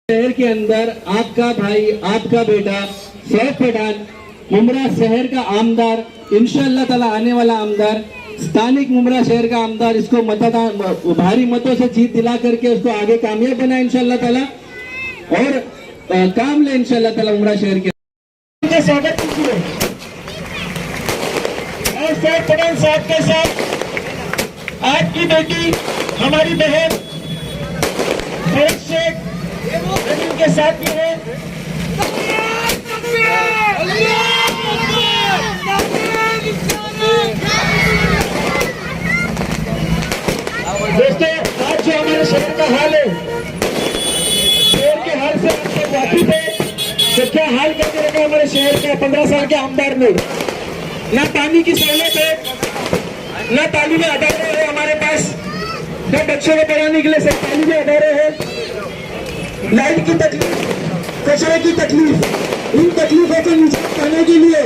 शहर के अंदर आपका भाई, आपका बेटा सैफ पठान मुमरा शहर का आमदार, इंशाअल्लाह ताला आने वाला आमदार, स्थानिक मुमरा शहर का आमदार, इसको मतदान भारी मतों से जीत दिला करके उसको आगे कामयाब बनाए इंशाअल्लाह ताला और काम ले इंशाअल्लाह ताला मुमरा शहर के। स्वागत कीजिए और सैफ पठान साहब के साथ आपकी बेटी, हमारी बहन शेख के साथ भी है। दोस्तों, आज जो हमारे शहर का हाल है, शहर के हाल से आपको वाकिफ है तो क्या हाल करके रखा हमारे शहर का 15 साल के आमदार ने। न पानी की सहूलियत है, न तालीमी अदारे है हमारे पास, न बच्चों को पढ़ाने के लिए सरकारी अदारे हैं, लाइट की तकलीफ, कचरे की तकलीफ, इन तकलीफों को निजात पाने के लिए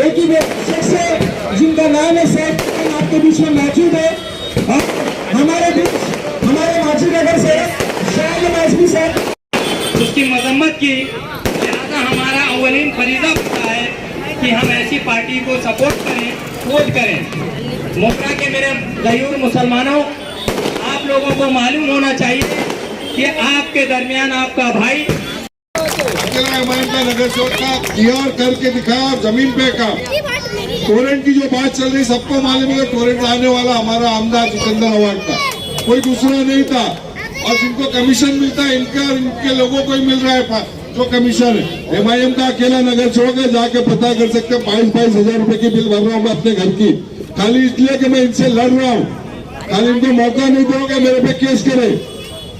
एक ही शख्स है जिनका नाम है सैफ पठान, आपके बीच में मौजूद है। और हमारे बीच हमारे माजी नगर से शाह आजमी साहब उसकी मजम्मत की, लिहाजा हमारा अव्वलीन फरीजा होता है कि हम ऐसी पार्टी को सपोर्ट करें, वोट करें। मुमरा के मेरे गयूर मुसलमानों, आप लोगों को मालूम होना चाहिए कि आपके दरमियान आपका भाई का नगर सेवक का किया और करके दिखाया और जमीन पे का टोरेंट की जो बात चल रही सबको मालूम है। टोरेंट लाने वाला हमारा आमदार जितेंद्र अवार्ड था, कोई दूसरा नहीं था। और जिनको कमीशन मिलता है इनके और इनके लोगों को ही मिल रहा है जो कमीशन है। MIM का अकेला नगर सेवक है, जाके पता कर सकते हैं। 22-22 हजार रुपए की बिल भर रहा हूँ मैं अपने घर की, खाली इसलिए कि मैं इनसे लड़ रहा हूँ। खाली इनको मौका नहीं दोगे मेरे पे केस करे।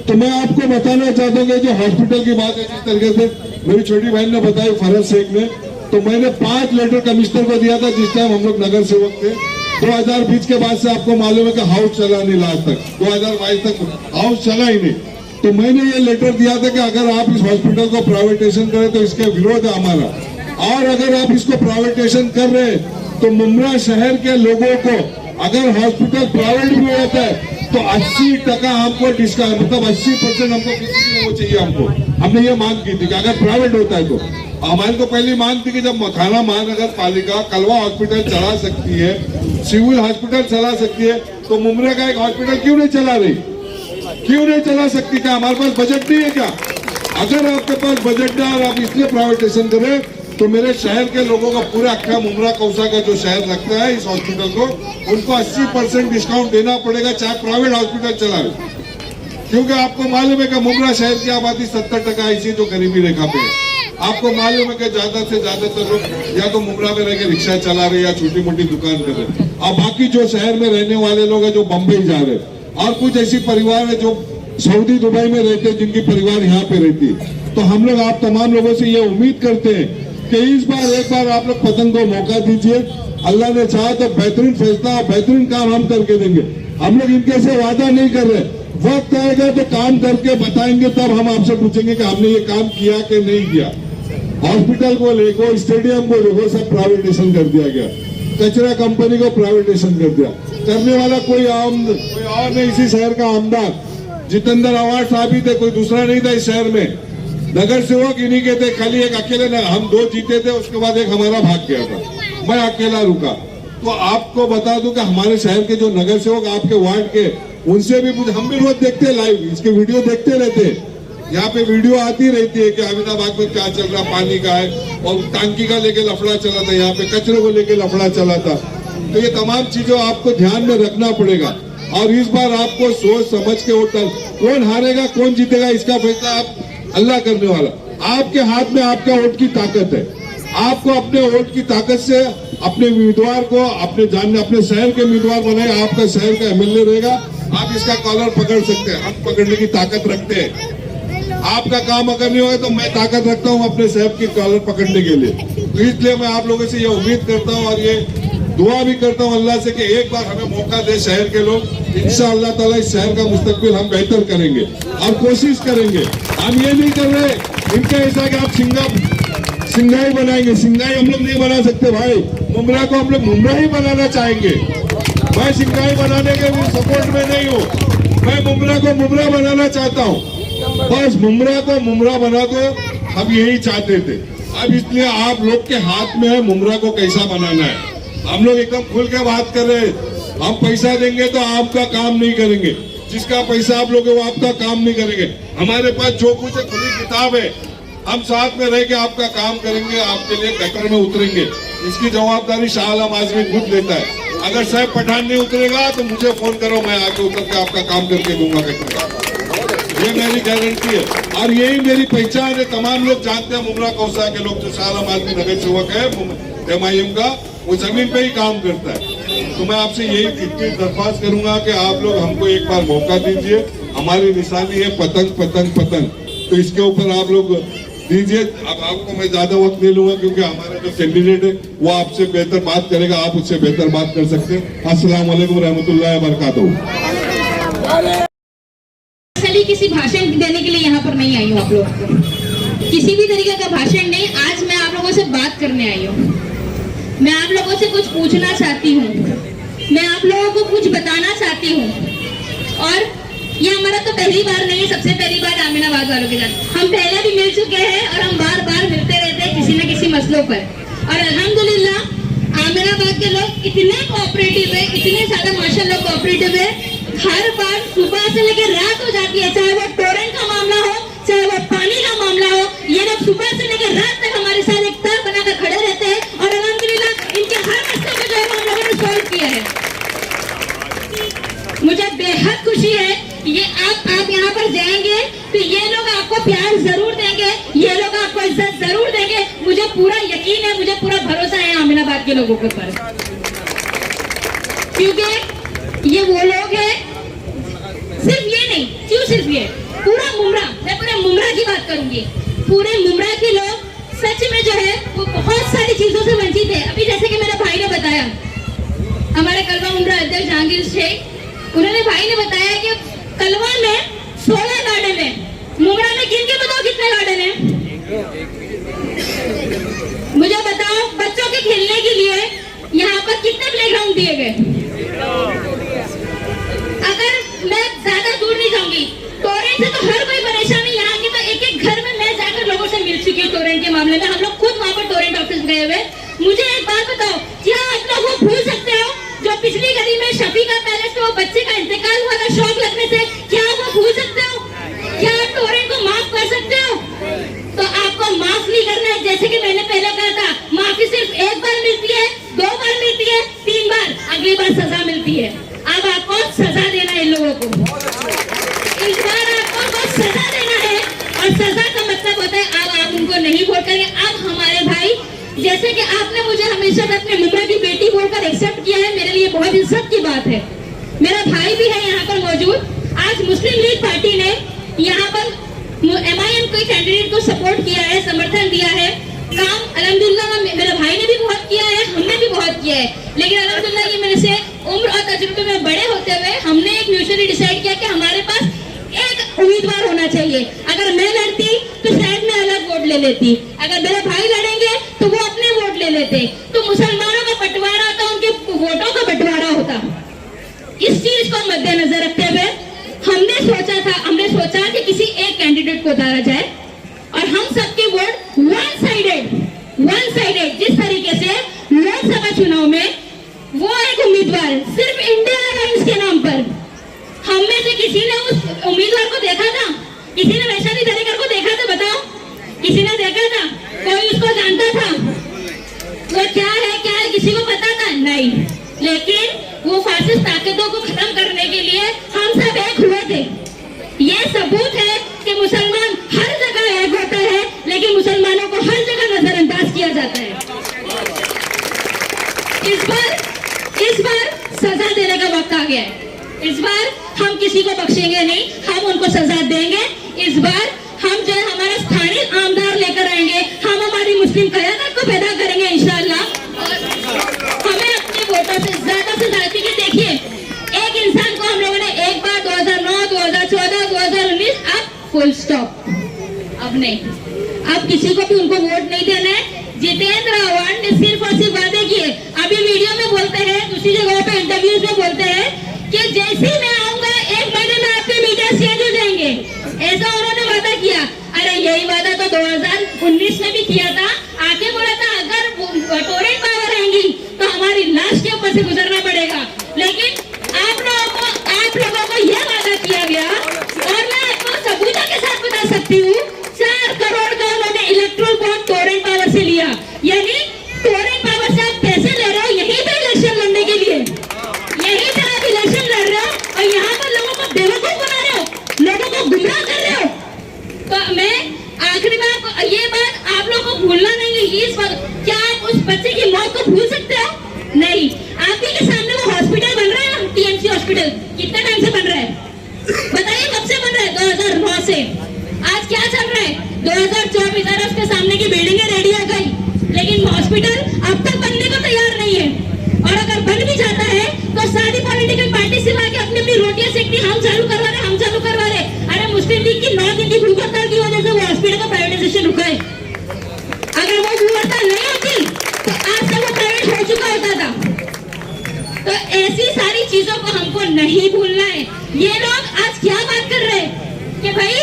तो मैं आपको बताना चाहता हूँ कि जो हॉस्पिटल की बात है, जिस तरीके से मेरी छोटी बहन ने बताई फरज शेख ने, तो मैंने 5 लेटर कमिश्नर को दिया था जिस टाइम हम लोग नगर सेवक थे। 2020 के बाद से आपको मालूम है कि हाउस चला नहीं, लास्ट तक 2022 तक हाउस चला ही नहीं। तो मैंने ये लेटर दिया था कि अगर आप इस हॉस्पिटल को प्राइवेटाइजेशन करें तो इसके विरोध है हमारा। और अगर आप इसको प्राइवेटाइजेशन कर रहे हैं तो मुमरा शहर के लोगों को, अगर हॉस्पिटल प्राइवेट भी होता है तो 80% हमको डिस्काउंट, मतलब 80% हमको किसी वो चाहिए। हमने ये मांग की थी कि अगर प्राइवेट होता है तो हमारी तो पहली मांग थी कि जब थाना महानगर पालिका कलवा हॉस्पिटल चला सकती है, सिविल हॉस्पिटल चला सकती है, तो मुमरा का एक हॉस्पिटल क्यों नहीं चला रही, क्यों नहीं चला सकती? क्या हमारे पास बजट नहीं है क्या? अगर आपके पास बजट है और आप इसलिए प्राइवेटाइजेशन करें तो मेरे शहर के लोगों का पूरा अक्खा मुमरा कौसा का जो शहर लगता है इस हॉस्पिटल को, उनको 80% डिस्काउंट देना पड़ेगा, चाहे प्राइवेट हॉस्पिटल चलाए। क्योंकि आपको मालूम है कि मुमरा शहर की आबादी 70% ऐसी जो गरीबी रेखा पे है। आपको मालूम है कि ज्यादा से ज्यादातर लोग या तो मुमरा में रह के रिक्शा चला रहे या छोटी मोटी दुकान कर रहे, और बाकी जो शहर में रहने वाले लोग हैं जो बम्बई जा रहे, और कुछ ऐसी परिवार है जो सऊदी दुबई में रहते हैं जिनकी परिवार यहाँ पे रहती है। तो हम लोग आप तमाम लोगों से ये उम्मीद करते हैं कि इस बार एक बार आप लोग पतंग को मौका दीजिए। अल्लाह ने चाहा तो बेहतरीन फैसला और बेहतरीन काम हम करके देंगे। हम लोग इनके से वादा नहीं कर रहे, वक्त आएगा तो काम करके बताएंगे, तब हम आपसे पूछेंगे कि हमने ये काम किया कि नहीं किया। हॉस्पिटल को लेको, स्टेडियम को देखो, सब प्राइवेटाइजेशन कर दिया गया, कचरा कंपनी को प्राइवेटाइजेशन कर दिया। करने वाला कोई और नहीं, इसी शहर का आमदार जितेंद्र अवार्ड साहब ही थे, कोई दूसरा नहीं था इस शहर में। नगर सेवक इन्हीं के थे, खाली एक अकेले न, हम 2 जीते थे, उसके बाद एक हमारा भाग गया था, मैं अकेला रुका। तो आपको बता दूं कि हमारे शहर के जो नगर सेवक आपके वार्ड के, उनसे भी हम भी रोज देखते हैं, लाइव इसके वीडियो देखते रहते हैं। यहाँ पे वीडियो आती रहती है कि अमीनाबाद में क्या चल रहा, पानी का है, और टांकी का लेके लफड़ा चला था, यहाँ पे कचरे को लेके लफड़ा चला था। तो ये तमाम चीजों आपको ध्यान में रखना पड़ेगा। और इस बार आपको सोच समझ के वोट, कौन हारेगा कौन जीतेगा इसका फैसला आप अल्लाह करने वाला। आपके हाथ में आपका वोट की ताकत है। आपको अपने वोट की ताकत से अपने उम्मीदवार को अपने शहर के उम्मीदवार बनाए, आपका शहर का MLA रहेगा। आप इसका कॉलर पकड़ सकते हैं, हम पकड़ने की ताकत रखते हैं। आपका काम अगर नहीं होगा तो मैं ताकत रखता हूं अपने शहर की कॉलर पकड़ने के लिए। तो इसलिए मैं आप लोगों से ये उम्मीद करता हूं और ये दुआ भी करता हूं अल्लाह से कि एक बार हमें मौका दे शहर के लोग। इंशाअल्लाह ताला इस शहर का मुस्तकबिल हम बेहतर करेंगे और कोशिश करेंगे। हम ये नहीं कर रहे इनका ऐसा कि आप सिंगाई बनाएंगे, सिंगाई हम लोग नहीं बना सकते भाई। मुमरा को हम लोग मुमरा ही बनाना चाहेंगे। मैं सिंगाई बनाने के सपोर्ट में नहीं हूँ, मैं मुमरा को मुमरा बनाना चाहता हूँ। बस मुमरा को मुमरा बना दो, हम यही चाहते थे। अब इसलिए आप लोग के हाथ में है मुमरा को कैसा बनाना है। हम लोग एकदम खुल के बात कर रहे हैं। हम पैसा देंगे तो आपका काम नहीं करेंगे, जिसका पैसा आप लोग वो आपका काम नहीं करेंगे। हमारे पास जो कुछ है खुली किताब है, हम साथ में रह के आपका काम करेंगे, आपके लिए गटर में उतरेंगे। इसकी जवाबदारी शाह आलम आजमी खुद लेता है। अगर साहब पठान नहीं उतरेगा तो मुझे फोन करो, मैं आके उतर के आपका काम करके दूंगा गटर में। ये मेरी गारंटी है और यही मेरी पहचान है। तमाम लोग जानते हैं मुमरा कौसा के लोग जो शाह आलम आजमी नगर सेवक है MIM का, वो जमीन पे ही काम करता है। तो मैं आपसे यही इतनी दरख्वास्त करूंगा कि आप लोग हमको एक बार मौका दीजिए। हमारी निशानी है पतंग पतंग पतंग, तो इसके ऊपर आप लोग दीजिए। अब आपको मैं ज्यादा वक्त नहीं लूंगा क्योंकि हमारा जो कैंडिडेट है वो आपसे बेहतर बात करेगा, आप उससे बेहतर बात कर सकते हैं। अस्सलाम वालेकुम रहमतुल्लाहि व बरकातहू। किसी भाषण देने के लिए यहाँ पर नहीं आई हूँ आप लोगों को, किसी भी तरीके का भाषण नहीं। आज मैं आप लोगों से बात करने आई हूँ। मैं आप लोगों से कुछ पूछना चाहती हूँ, मैं आप लोगों को कुछ बताना चाहती हूँ। और ये हमारा तो पहली बार नहीं है, सबसे पहली बार आमिनाबाद वालों के साथ हम पहले भी मिल चुके हैं और हम बार बार मिलते रहते हैं किसी न किसी मसलों पर। और अल्हम्दुलिल्लाह आमिनाबाद के लोग इतने कोऑपरेटिव है, इतने ज्यादा माशाल्लाह कोऑपरेटिव है। हर बार सुबह से लेकर रात हो जाती है, चाहे वो टोरेंट का मामला हो, चाहे वो पानी का मामला हो, ये लोग सुबह से लेकर रात तक हमारे साथ एक तार बनाकर खड़े रहते हैं। और अल्हम्दुलिल्लाह इनके हर मसले को जो है हम लोगों ने सॉल्व किया है। मुझे बेहद खुशी है। ये आप यहाँ पर जाएंगे तो ये लोग आपको प्यार जरूर देंगे, ये लोग आपको इज्जत जरूर देंगे। मुझे पूरा यकीन है, मुझे पूरा भरोसा है आमिनाबाद के लोगों के ऊपर, क्योंकि ये वो लोग हैं। सिर्फ ये नहीं, क्यों सिर्फ ये, पूरा मुमरा, मैं पूरे मुमरा की बात करूंगी। पूरे मुमरा के लोग सच में जो है वो बहुत सारी चीजों से वंचित है। अभी जैसे कि मेरे भाई ने बताया, हमारे कलवा मुमरा अध्यक्ष जहांगीर शेख, उन्होंने भाई ने बताया कि कलवा में 16 गार्डन है। मुमरा में किनके बताओ कितने गार्डन है? मुझे बताओ बच्चों के खेलने के लिए यहाँ पर कितने प्लेग्राउंड दिए गए? अगर मैं ज्यादा दूर नहीं जाऊंगी, टोरेंट से तो हर कोई परेशानी यहाँ की, तो एक एक घर में मैं जाकर लोगों से मिल चुकी हूँ टोरेंट के मामले में। हम लोग खुद वहाँ पर टोरेंट ऑफिस गए हुए। मुझे एक बात बताओ, क्या आप लोग वो भूल सकते हो जो पिछली गली में शफीका पैलेस में वो बच्चे का इंतकाल हुआ था शौक लगने से? क्या आप वो भूल सकते हो? क्या आप टोरेंट को माफ कर सकते हो? तो आपको माफ नहीं करना है। जैसे कि मैंने पहले कहा था, माफी सिर्फ एक बार मिलती है, 2 बार मिलती है, 3 बार, अगली बार सजा मिलती है। अब आपको सजा देना है इन लोगों को, इस बार आपको बस सजा देना है। और सजा का मतलब होता है अब आप उनको नहीं वोट करेंगे। अब हमारे भाई, जैसे कि आपने मुझे हमेशा अपने मुमरा की बेटी बोलकर एक्सेप्ट किया है, मेरे लिए बहुत इज्जत की बात है। मेरा भाई भी है यहाँ पर मौजूद। आज मुस्लिम लीग पार्टी ने यहाँ पर MIM कोई कैंडिडेट को सपोर्ट किया है, समर्थन दिया है। काम अल्हम्दुलिल्लाह मेरे भाई ने भी बहुत किया है, हमने भी बहुत किया है। लेकिन अल्हम्दुलिल्लाह ये मेरे से उम्र और तजुर्बे में बड़े होते हुए हमने एक म्यूचुअली डिसाइड किया कि हमारे पास एक उम्मीदवार होना चाहिए। अगर मैं लड़ती तो शायद मैं अलग वोट ले लेती, अगर मेरे भाई लड़ेंगे तो वो अपने वोट ले लेते, तो मुसलमानों का बंटवारा होता, उनके वोटों का बंटवारा होता। इस चीज को मद्देनजर रखते हुए हमने सोचा कि किसी एक कैंडिडेट को उतारा जाए और हम सबके वोट वन साइडेड जिस तरीके से लोकसभा चुनाव में वो एक उम्मीदवार सिर्फ इंडिया अलायंस के नाम पर, हम में से किसी ने उस उम्मीदवार को देखा था? किसी ने वैशाली दरेकर को देखा था? बताओ, किसी ने देखा था? कोई उसको जानता था? वो क्या है किसी को पता था? नहीं। लेकिन वो फासिस्ट ताकतों को खत्म करने के लिए हम सब एक हुए थे। ये सबूत है कि मुसलमान हर जगह एक होता है, लेकिन मुसलमानों को हर जगह नजरअंदाज किया जाता है। इस बार सजा देने का वक्त आ गया है। इस बार हम किसी को बख्शेंगे नहीं, हम उनको सजा देंगे। इस बार हम जो है हमारा स्थानीय आमदार लेकर आएंगे, हम हमारी मुस्लिम क़यादत को पैदा करेंगे इंशाअल्लाह। और हमें अपने वोटों से ज्यादा देखिए, एक इंसान को हम लोगों ने एक बार 2009, 2014, 2019, अब फुल स्टॉप। अब नहीं, अब किसी को भी उनको वोट नहीं देना है। जितेंद्र आव्हाड ने सिर्फ और सिर्फ वादे किए। अभी वीडियो में बोलते हैं, दूसरी जगहों पे इंटरव्यूज में बोलते हैं कि जैसे ही मैं आऊंगा 1 महीने में आपके मीडिया चेंज हो जाएंगे, ऐसा उन्होंने वादा किया? अरे यही वादा तो 2019 में भी किया था। आके बोला था अगर टोरेंट पावर आएंगी तो हमारी लाश के ऊपर से गुजरना पड़ेगा। लेकिन आप लोगों को यह वादा किया गया, और मैं आपको सबूतों के साथ बता सकती हूँ, 4 करोड़ का उन्होंने इलेक्ट्रल बॉन्ड टोरेंट पावर से लिया। यानी टोरेंट पावर से आप पैसे ले रहे हो यहीं पे इलेक्शन लड़ने के लिए, यहीं पे आप इलेक्शन लड़ रहे हो और यहाँ पर लोगों को बेवकूफ बना रहे हो, लोगों को गुमराह कर रहे हो। तो मैं आखिरी में आपको ये बात आप लोगों को भूलना नहीं है। इस वक्त क्या आप उस बच्चे की मौत को भूल सकते हो? नहीं। आपके के सामने वो हॉस्पिटल बन रहा है ना, टीएमसी हॉस्पिटल, कितने टाइम से बन रहा है बताइए? कब से बन रहा है? 2009 से। आज क्या चल रहा है? 2024। अरे उसके सामने की बिल्डिंगें रेडी हो गई, लेकिन हॉस्पिटल अब तक बनने को तैयार नहीं है। और अगर बन भी जाता है तो सारी पॉलिटिकल पार्टी से आके अपनी अपनी रोटियां सेकती, हम चालू करवा रहे, हम चालू करवा रहे। अरे मुस्लिम लीग की 9 दिन की भूख हड़ताल की वजह से वो हॉस्पिटल का प्राइवेटाइजेशन रुका है। अगर वो भूख हड़ताल नहीं होती तो आज तक वो प्राइवेट हो चुका होता था। तो ऐसी सारी चीजों को हमको नहीं भूलना है। ये लोग आज क्या बात कर रहे हैं कि भाई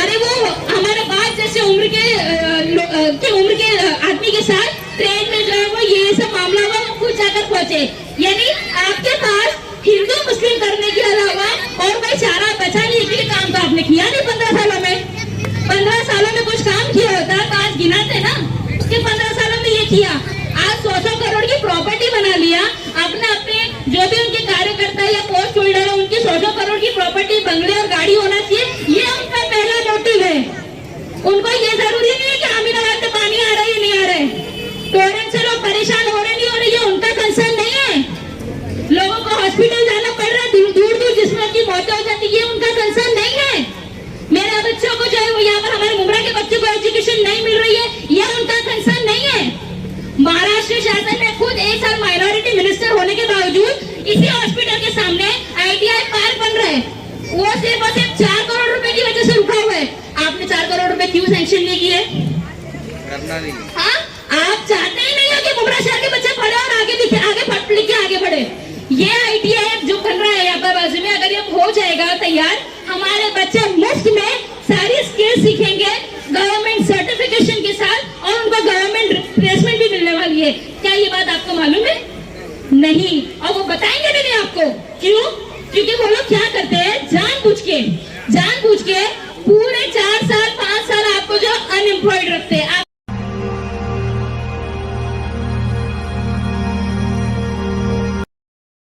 अरे वो हमारे बाप जैसे उम्र के आदमी के साथ ट्रेन में जो है वो ये सब मामला हुआ, वो खुद जाकर पहुंचे। यानी आपके पास हिंदू मुस्लिम करने के अलावा और कोई चारा बचा नहीं। ये काम तो आपने किया नहीं 15 सालों में। 15 सालों में कुछ काम किया होता तो आज गिनाते ना कि 15 सालों में ये किया। आज 100 करोड़ की प्रॉपर्टी बना लिया। अपने जो भी उनके कार्यकर्ता या पोस्ट होल्डर है उनकी 100 करोड़ की प्रॉपर्टी, बंगले और गाड़ी होना चाहिए, ये उनका पहला मोटिव है। उनको ये जरूरी नहीं है कि अमीनाबाद में पानी आ रहा है या नहीं आ रहा है, टोरेंट से लोग परेशान हो रहे नहीं हो रहे, ये उनका कंसर्न नहीं है। लोगों को हॉस्पिटल जाना पड़ रहा है दूर दूर जिसमें उनकी मौतें हो जाती है, ये उनका कंसर्न नहीं है। मेरे बच्चों को जो है वो यहाँ पर हमारे मुमरा के बच्चों को एजुकेशन नहीं मिल रही है, ये उनका कंसर्न नहीं है। महाराष्ट्र शासन में खुद 1 साल माइनॉरिटी मिनिस्टर होने के बावजूद इसी हॉस्पिटल के सामने ITI पार्क बन रहा है, वो सिर्फ 4 करोड़ रुपए की वजह से रुका हुआ है। आपने 4 करोड़ रुपए क्यों सैंक्शन नहीं किए? हाँ, आप चाहते ही नहीं हो कि मुमरा शहर के बच्चे पढ़े और आगे पढ़ लिख के आगे बढ़े। ये ITI जो बन रहा है यहाँ पर बाजू में, अगर ये हो जाएगा तैयार, हमारे बच्चे मुफ्त में सारी स्किल सीखेंगे गवर्नमेंट सर्टिफिकेशन के साथ, और उनको गवर्नमेंट प्लेसमेंट भी मिलने वाली है। क्या ये बात आपको मालूम है? नहीं। और वो बताएंगे भी नहीं आपको। क्यों? क्योंकि वो लोग क्या करते हैं, जानबूझ के पूरे